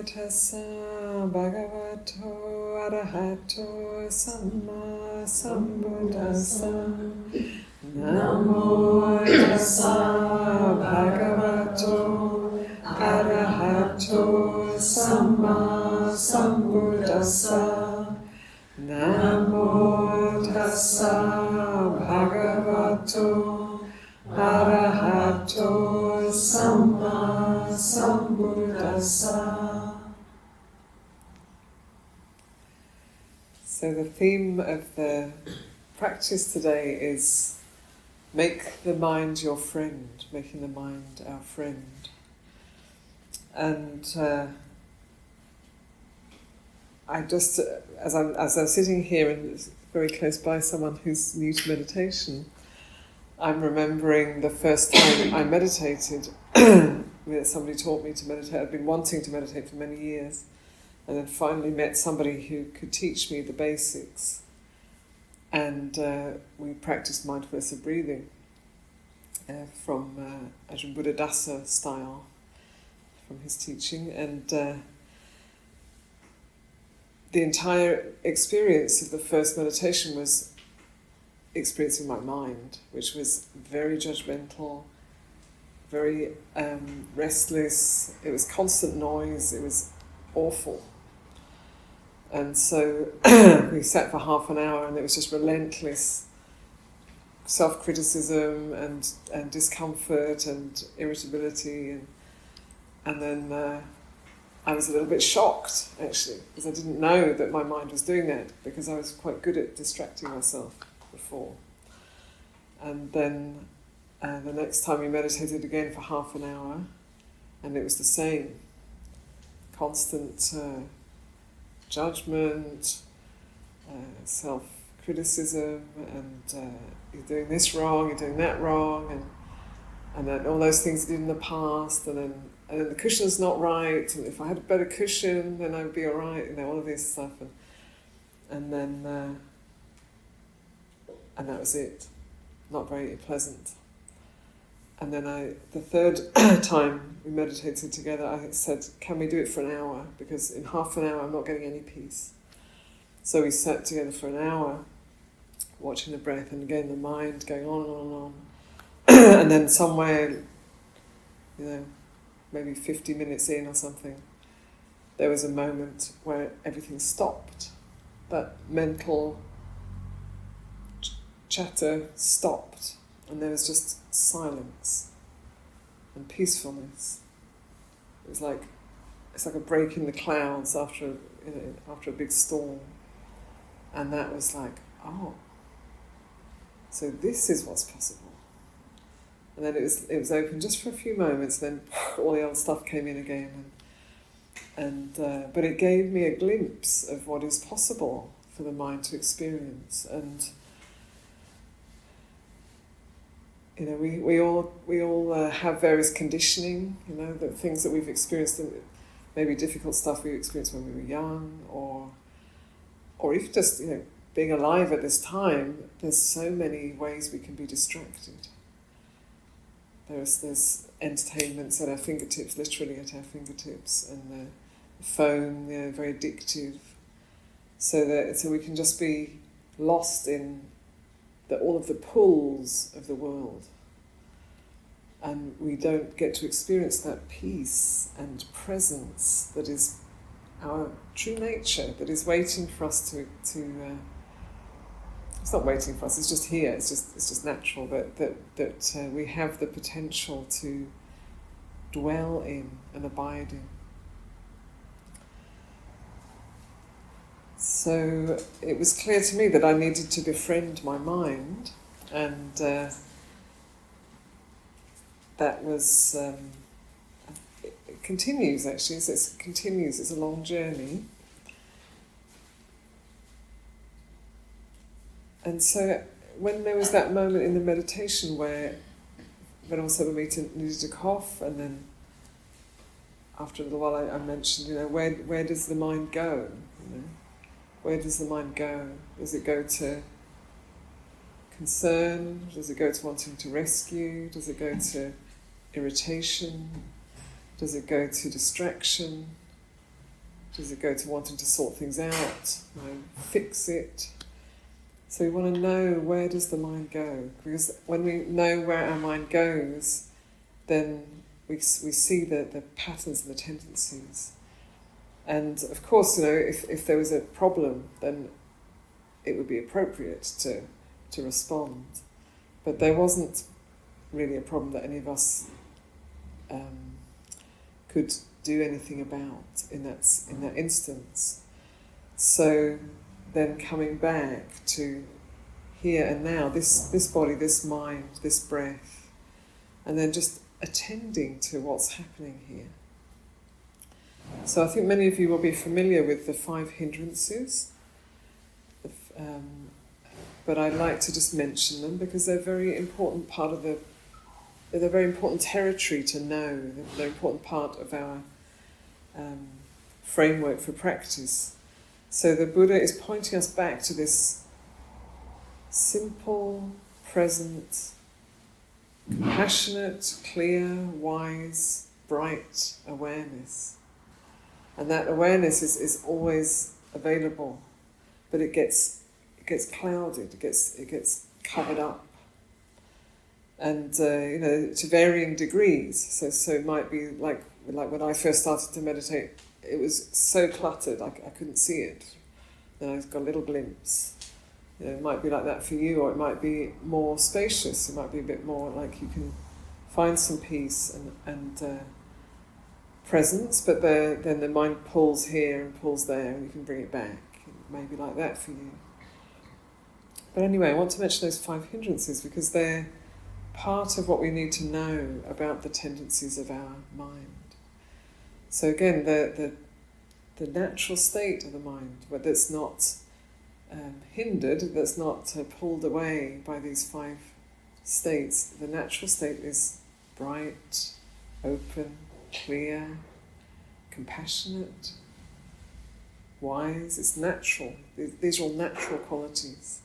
tassa bhagavato arahato samma sambuddhassa. Namo tassa bhagavato arahato samma sambuddhassa. Namo tassa bhagavato arahato samma sambuddhassa. So the theme of the practice today is make the mind your friend, making the mind our friend. And I just, as I'm sitting here and very close by someone who's new to meditation, I'm remembering the first time I meditated. Somebody taught me to meditate. I'd been wanting to meditate for many years, and then finally met somebody who could teach me the basics. And we practiced mindfulness of breathing from Ajahn Buddhadasa style, from his teaching. And the entire experience of the first meditation was experiencing my mind, which was very judgmental, very restless. It was constant noise. It was awful. And so we sat for half an hour, and it was just relentless self-criticism and discomfort and irritability. And then I was a little bit shocked, actually, because I didn't know that my mind was doing that, because I was quite good at distracting myself before. And then the next time we meditated again for half an hour, and it was the same. Constant judgment, self-criticism, and you're doing this wrong, you're doing that wrong, and then all those things I did in the past, and then the cushion's not right, and if I had a better cushion, then I'd be all right, all of this stuff, and then and that was it. Not very pleasant. And then the third time we meditated together, I said, can we do it for an hour? Because in half an hour I'm not getting any peace. So we sat together for an hour, watching the breath, and again the mind going on and on and on. And then somewhere, maybe 50 minutes in or something, there was a moment where everything stopped. That mental chatter stopped, and there was just silence and peacefulness. It's like a break in the clouds after a big storm, and that was like, oh, so this is what's possible. And then it was open just for a few moments. Then all the old stuff came in again, but it gave me a glimpse of what is possible for the mind to experience. And we all have various conditioning. The things that we've experienced, maybe difficult stuff we experienced when we were young, or even just being alive at this time. There's so many ways we can be distracted. There's entertainments at our fingertips, literally at our fingertips, and the phone, very addictive. So we can just be lost in all of the pulls of the world, and we don't get to experience that peace and presence that is our true nature, that is waiting for us to it's not waiting for us, it's just here, it's just natural, that we have the potential to dwell in and abide in. So it was clear to me that I needed to befriend my mind, and that was it continues actually. It's a long journey, and so when there was that moment in the meditation where Venerable needed to cough, and then after a little while I mentioned, where does the mind go? Where does the mind go? Does it go to concern? Does it go to wanting to rescue? Does it go to irritation? Does it go to distraction? Does it go to wanting to sort things out, fix it? So we want to know, where does the mind go? Because when we know where our mind goes, then we see the patterns and the tendencies. And of course, if there was a problem, then it would be appropriate to respond. But there wasn't really a problem that any of us could do anything about in that instance. So then coming back to here and now, this body, this mind, this breath, and then just attending to what's happening here. So I think many of you will be familiar with the 5 hindrances, but I'd like to just mention them because they're a very important part of they're a very important territory to know. They're an important part of our framework for practice. So the Buddha is pointing us back to this simple, present, compassionate, clear, wise, bright awareness. And that awareness is always available, but it gets clouded, it gets covered up. And to varying degrees. So it might be like when I first started to meditate, it was so cluttered I couldn't see it. Then I got a little glimpse. It might be like that for you, or it might be more spacious. It might be a bit more like you can find some peace and presence, but then the mind pulls here and pulls there, and you can bring it back. It may be like that for you. But anyway, I want to mention those 5 hindrances because they're part of what we need to know about the tendencies of our mind. So again, the natural state of the mind, where that's not hindered, that's not pulled away by these 5 states. The natural state is bright, open, clear, compassionate, wise. It's natural. These are all natural qualities.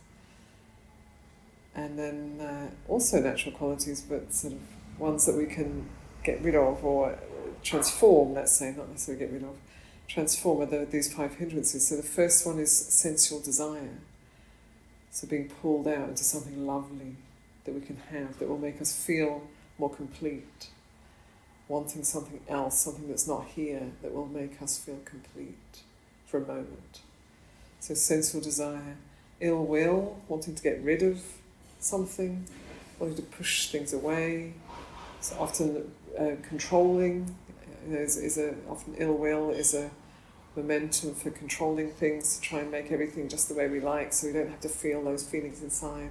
And then also natural qualities, but sort of ones that we can get rid of or transform, let's say, not necessarily get rid of, transform are these 5 hindrances. So the first one is sensual desire. So being pulled out into something lovely that we can have, that will make us feel more complete. Wanting something else, something that's not here, that will make us feel complete for a moment. So sensual desire. Ill will, wanting to get rid of something, wanting to push things away. So often controlling often ill will is a momentum for controlling things, to try and make everything just the way we like, so we don't have to feel those feelings inside.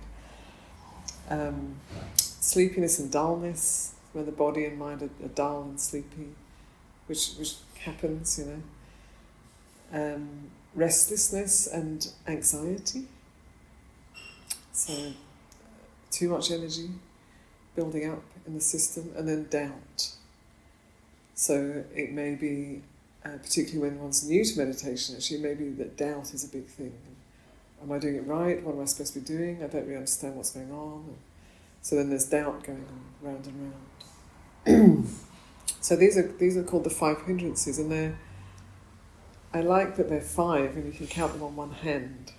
Sleepiness and dullness, when the body and mind are dull and sleepy, which happens, restlessness and anxiety. So too much energy building up in the system, and then doubt. So it may be, particularly when one's new to meditation, actually it may be that doubt is a big thing. Am I doing it right? What am I supposed to be doing? I don't really understand what's going on. So then there's doubt going on, round and round. So these are called the 5 hindrances, and I like that they're 5 and you can count them on one hand,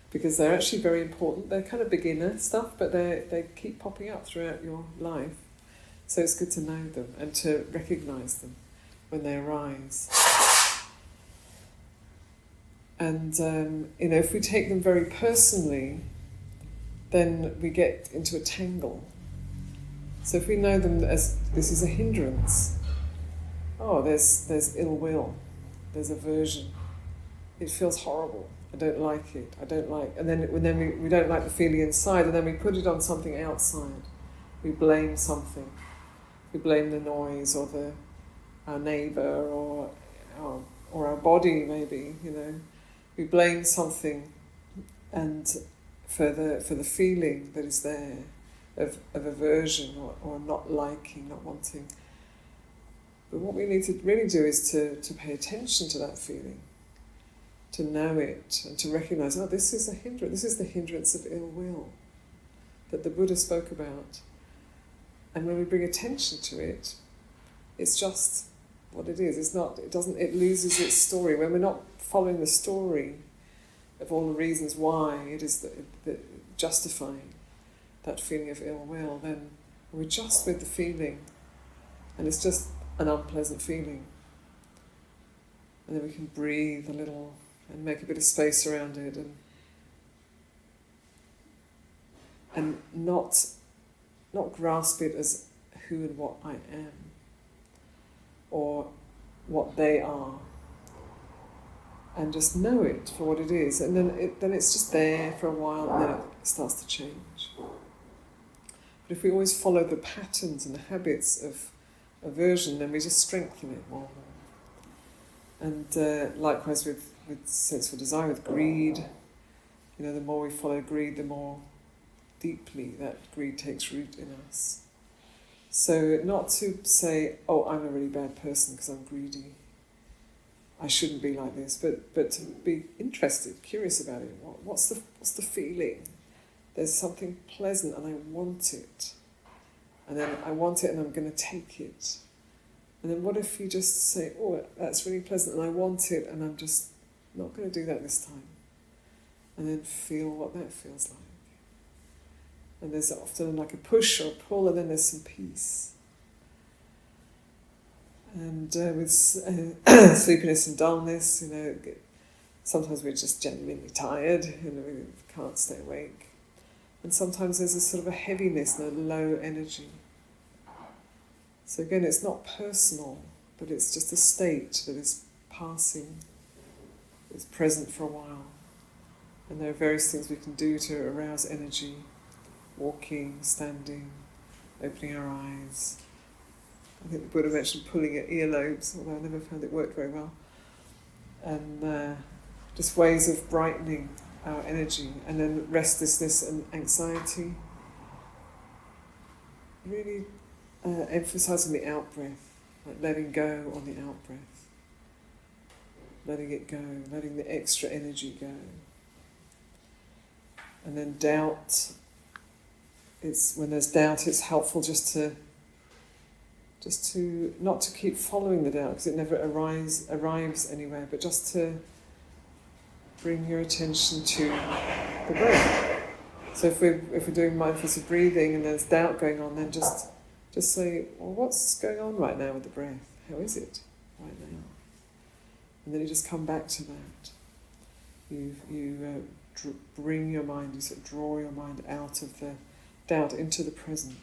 because they're actually very important. They're kind of beginner stuff, but they keep popping up throughout your life. So it's good to know them and to recognise them when they arise. And if we take them very personally, then we get into a tangle. So if we know them as this is a hindrance, there's ill will, there's aversion, it feels horrible, I don't like it, and then we don't like the feeling inside, and then we put it on something outside. We blame something. We blame the noise or our neighbour or our body, maybe, We blame something, and for the feeling that is there of aversion or not liking, not wanting. But what we need to really do is to pay attention to that feeling, to know it, and to recognise, this is a hindrance. This is the hindrance of ill will that the Buddha spoke about. And when we bring attention to it, it's just what it is. It's not. It doesn't. It loses its story when we're not following the story of all the reasons why it is that justifying that feeling of ill will. Then we're just with the feeling, and it's just an unpleasant feeling. And then we can breathe a little and make a bit of space around it, and not grasp it as who and what I am, or what they are, and just know it for what it is. And then it's just there for a while, and then it starts to change. But if we always follow the patterns and the habits of aversion, then we just strengthen it more and more. And likewise with sensual desire, with greed, the more we follow greed, the more deeply that greed takes root in us. So not to say, oh, I'm a really bad person because I'm greedy, I shouldn't be like this, but to be interested, curious about it. What's the feeling? There's something pleasant and I want it. And then I want it and I'm going to take it. And then what if you just say, oh, that's really pleasant and I want it and I'm just not going to do that this time. And then feel what that feels like. And there's often like a push or a pull, and then there's some peace. And with sleepiness and dullness, sometimes we're just genuinely tired, we can't stay awake. And sometimes there's a sort of a heaviness and a low energy. So again, it's not personal, but it's just a state that is passing, it's present for a while. And there are various things we can do to arouse energy. Walking, standing, opening our eyes. I think the Buddha mentioned pulling at earlobes, although I never found it worked very well. And just ways of brightening our energy. And then restlessness and anxiety. Really emphasising the out-breath, like letting go on the out-breath. Letting it go, letting the extra energy go. And then doubt. When there's doubt, it's helpful just to not to keep following the doubt, because it never arrives anywhere, but just to bring your attention to the breath. So if we're doing mindfulness of breathing and there's doubt going on, then just say, well, what's going on right now with the breath? How is it right now? And then you just come back to that. You bring your mind, you sort of draw your mind out of the doubt into the present.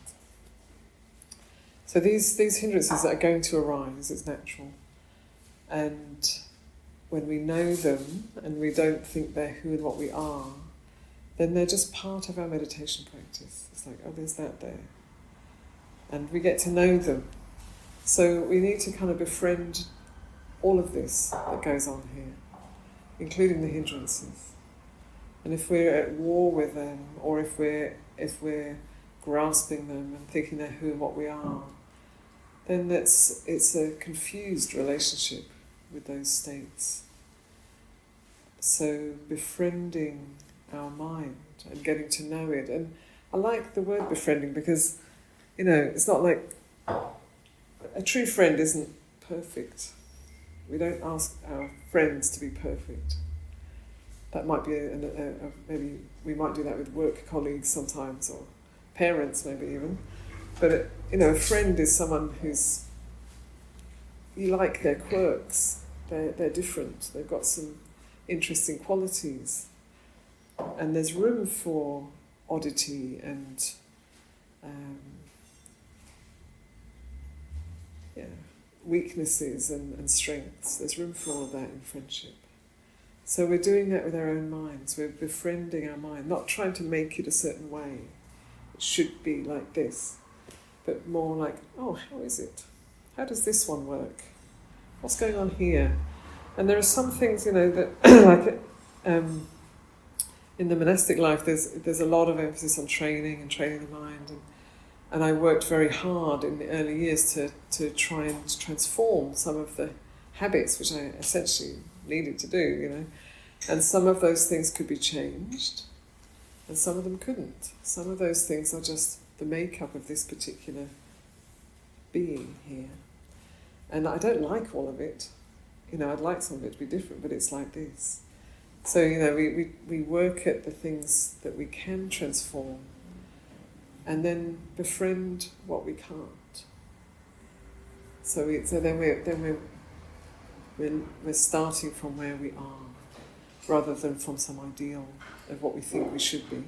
So these hindrances that are going to arise, it's natural. And when we know them and we don't think they're who and what we are, then they're just part of our meditation practice. It's like, oh, there's that there. And we get to know them. So we need to kind of befriend all of this that goes on here, including the hindrances. And if we're at war with them, or if we're grasping them and thinking they're who and what we are, then it's a confused relationship with those states. So befriending our mind and getting to know it. And I like the word befriending because, it's not like a true friend isn't perfect. We don't ask our friends to be perfect. That might be maybe we might do that with work colleagues sometimes, or parents maybe even. But a friend is someone who's, you like their quirks. They're different. They've got some interesting qualities, and there's room for oddity and weaknesses and strengths. There's room for all of that in friendship. So we're doing that with our own minds. We're befriending our mind, not trying to make it a certain way. It should be like this, but more like, oh, how is it? How does this one work? What's going on here? And there are some things, that like in the monastic life, there's a lot of emphasis on training the mind, and I worked very hard in the early years to try and transform some of the habits which I essentially needed to do, And some of those things could be changed, and some of them couldn't. Some of those things are just the makeup of this particular being here. And I don't like all of it. I'd like some of it to be different, but it's like this. So, we work at the things that we can transform and then befriend what we can't. So then we're starting from where we are, rather than from some ideal of what we think we should be.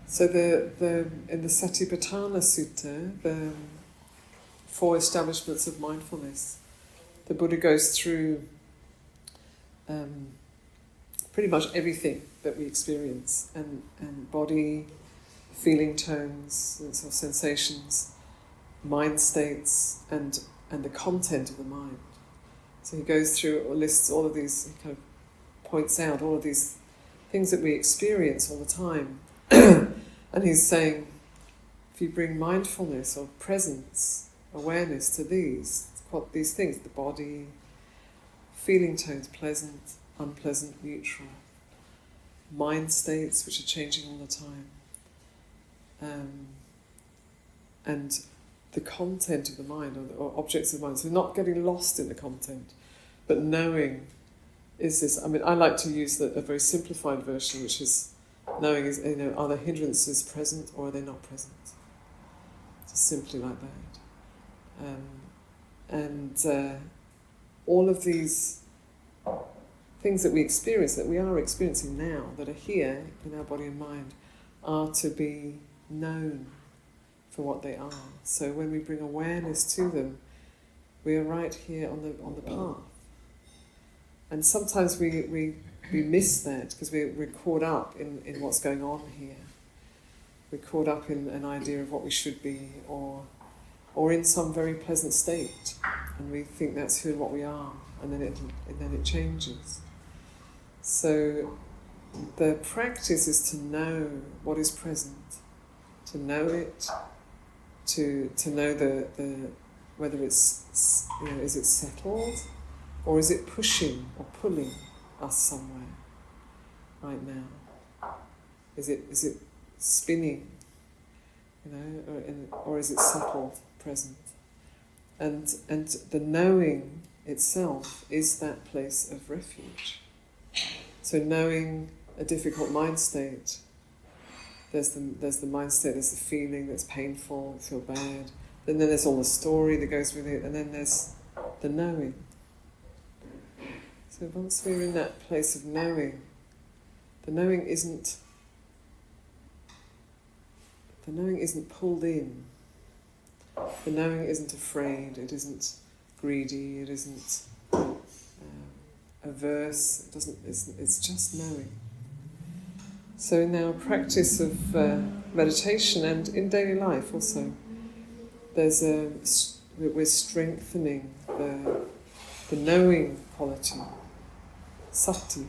So in the Satipatthana Sutta, the 4 establishments of mindfulness, the Buddha goes through pretty much everything that we experience, and body, feeling tones, and sort of sensations, mind states, and the content of the mind. So he goes through or lists all of these, he kind of points out all of these things that we experience all the time. And he's saying, if you bring mindfulness or presence, awareness to these things, the body, feeling tones, pleasant, unpleasant, neutral, mind states which are changing all the time, and the content of the mind, or objects of the mind. So not getting lost in the content, but knowing is this. I like to use a very simplified version, which is knowing is, are the hindrances present or are they not present? Just simply like that. All of these things that we experience, that we are experiencing now, that are here in our body and mind, are to be known for what they are. So when we bring awareness to them, we are right here on the path. And sometimes we miss that because we're caught up in what's going on here. We're caught up in an idea of what we should be, or in some very pleasant state, and we think that's who and what we are, and then it changes. So the practice is to know what is present, to know it, to know the whether it's is it settled, or is it pushing or pulling us somewhere right now? Is it spinning, or is it settled, present? And the knowing itself is that place of refuge. So knowing a difficult mind state, there's the mind state, there's the feeling that's painful, feel bad, and then there's all the story that goes with it, and then there's the knowing. So once we're in that place of knowing, the knowing isn't pulled in. The knowing isn't afraid, it isn't greedy, it isn't averse, it's just knowing. So in our practice of meditation and in daily life also, we're strengthening the knowing quality, sati.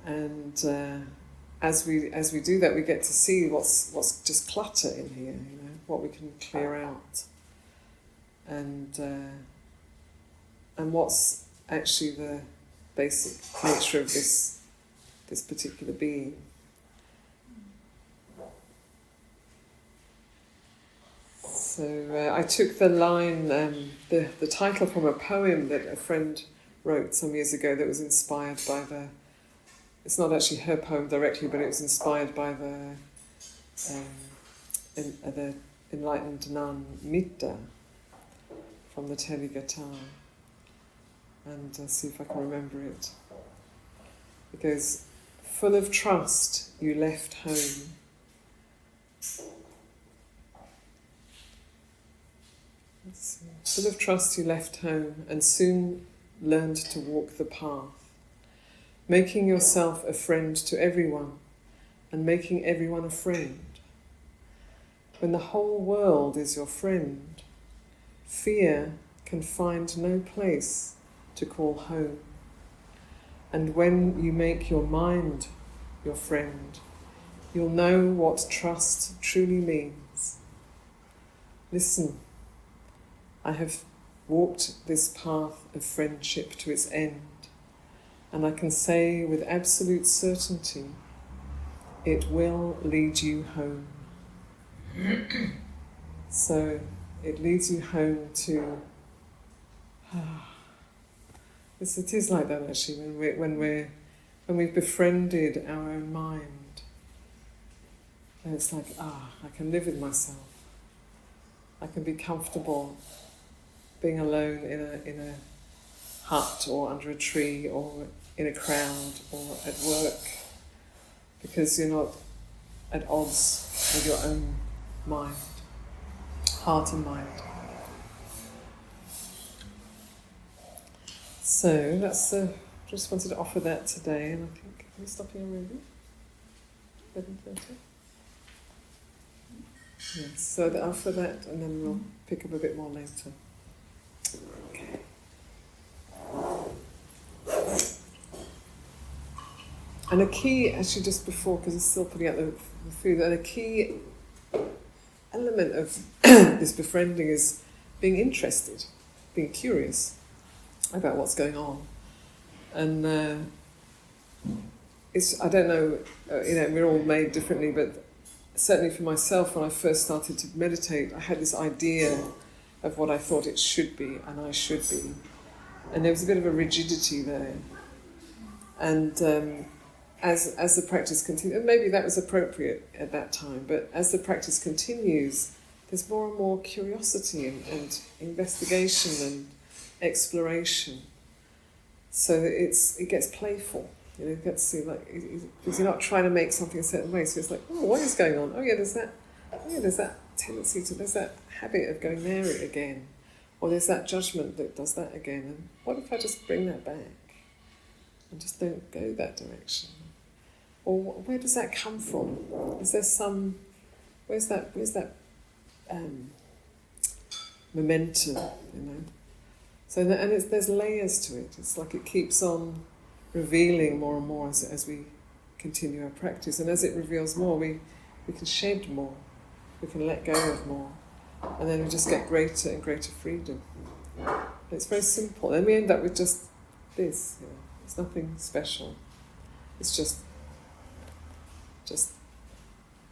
And as we do that, we get to see what's just clutter in here, what we can clear out, and what's actually the basic nature of this particular being. So I took the line, the title from a poem that a friend wrote some years ago that was inspired by it's not actually her poem directly, but it was inspired by the enlightened nun Mettā from the Theravāda. And I'll see if I can remember it. It goes, full of trust you left home. Full of trust you left home and soon learned to walk the path, making yourself a friend to everyone and making everyone a friend. When the whole world is your friend, fear can find no place to call home. And when you make your mind your friend, you'll know what trust truly means. Listen, I have walked this path of friendship to its end. And I can say with absolute certainty, it will lead you home. So it leads you home to... Yes, it is like that actually, when we've befriended our own mind. And it's like, I can live with myself. I can be comfortable being alone in a hut or under a tree or in a crowd or at work, because you're not at odds with your own mind, heart and mind. So that's just wanted to offer that today, and I think, are we stopping already? 11:30? Yes, so I'll offer that and then we'll pick up a bit more later. Okay. And a key, actually just before, because it's still putting out the food, and a key element of this befriending is being interested, being curious about what's going on. And it's, I don't know, we're all made differently, but certainly for myself, when I first started to meditate, I had this idea of what I thought it should be and I should be. And there was a bit of a rigidity there. And as the practice continues, and maybe that was appropriate at that time, but as the practice continues, there's more and more curiosity and investigation and exploration. So that it gets playful. It gets to because you're not trying to make something a certain way. So it's like, what is going on? There's that tendency to, there's that habit of going there again, or there's that judgment that does that again. And what if I just bring that back and just don't go that direction? Or where does that come from? Is there some? Where's that momentum? So there's layers to it. It's like it keeps on revealing more and more as we continue our practice. And as it reveals more, we can shed more, we can let go of more, and then we just get greater and greater freedom. And it's very simple. Then we end up with just this. It's nothing special. It's just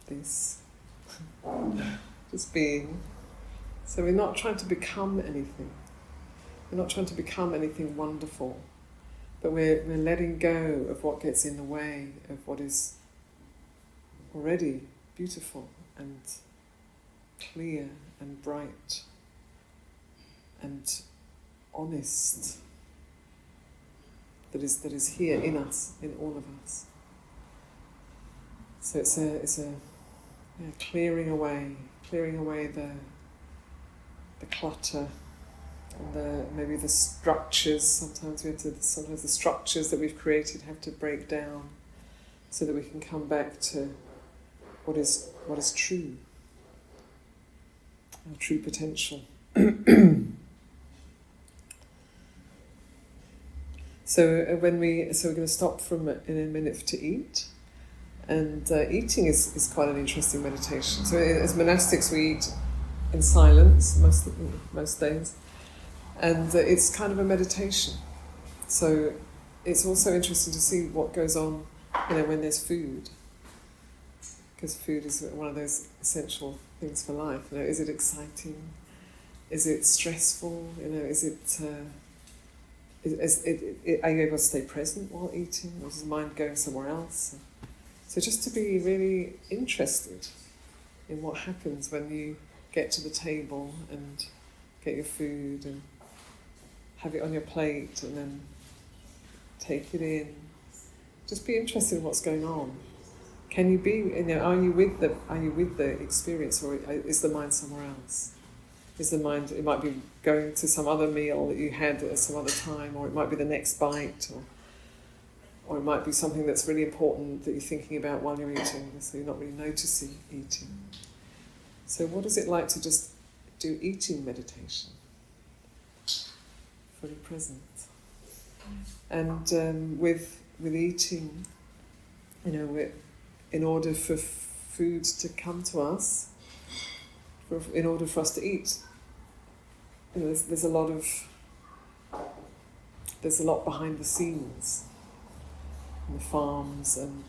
this. Just being. So we're not trying to become anything. We're not trying to become anything wonderful. But we're letting go of what gets in the way of what is already beautiful and clear and bright and honest, that is here in us, in all of us. So it's a clearing away the clutter. And maybe the structures, sometimes the structures that we've created have to break down so that we can come back to what is true, our true potential. So we're going to stop in a minute to eat, and eating is quite an interesting meditation. So as monastics, we eat in silence most days. And it's kind of a meditation. So it's also interesting to see what goes on, when there's food. Because food is one of those essential things for life. Is it exciting? Is it stressful? Are you able to stay present while eating? Or does the mind go somewhere else? So just to be really interested in what happens when you get to the table and get your food and have it on your plate and then take it in. Just be interested in what's going on. Can you be? Are you with the experience, or is the mind somewhere else? Is the mind? It might be going to some other meal that you had at some other time, or it might be the next bite, or it might be something that's really important that you're thinking about while you're eating, so you're not really noticing eating. So what is it like to just do eating meditation? Fully present. And with eating, in order for food to come to us, in order for us to eat, there's a lot behind the scenes. and the farms and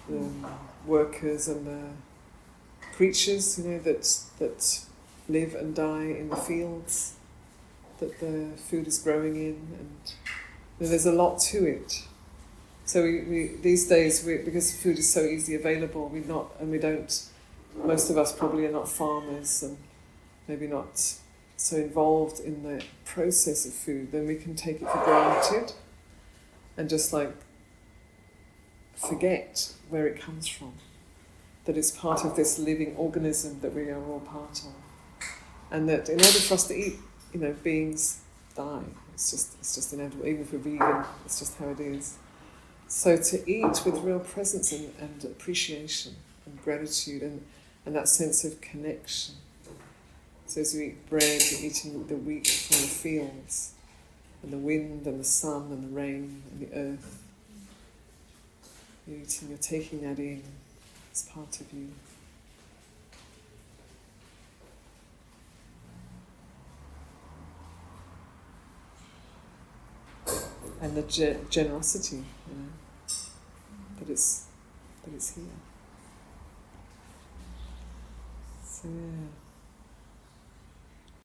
the workers and the creatures, that live and die in the fields that the food is growing in, and there's a lot to it. So we these days, because food is so easily available, most of us probably are not farmers and maybe not so involved in the process of food, then we can take it for granted and just forget where it comes from, that it's part of this living organism that we are all part of, and that in order for us to eat, beings die. It's just inevitable. Even if we're vegan, it's just how it is. So to eat with real presence and appreciation and gratitude and that sense of connection. So as we eat bread, you're eating the wheat from the fields, and the wind and the sun and the rain and the earth. You're taking that in as part of you. And the generosity, that it's here. So yeah.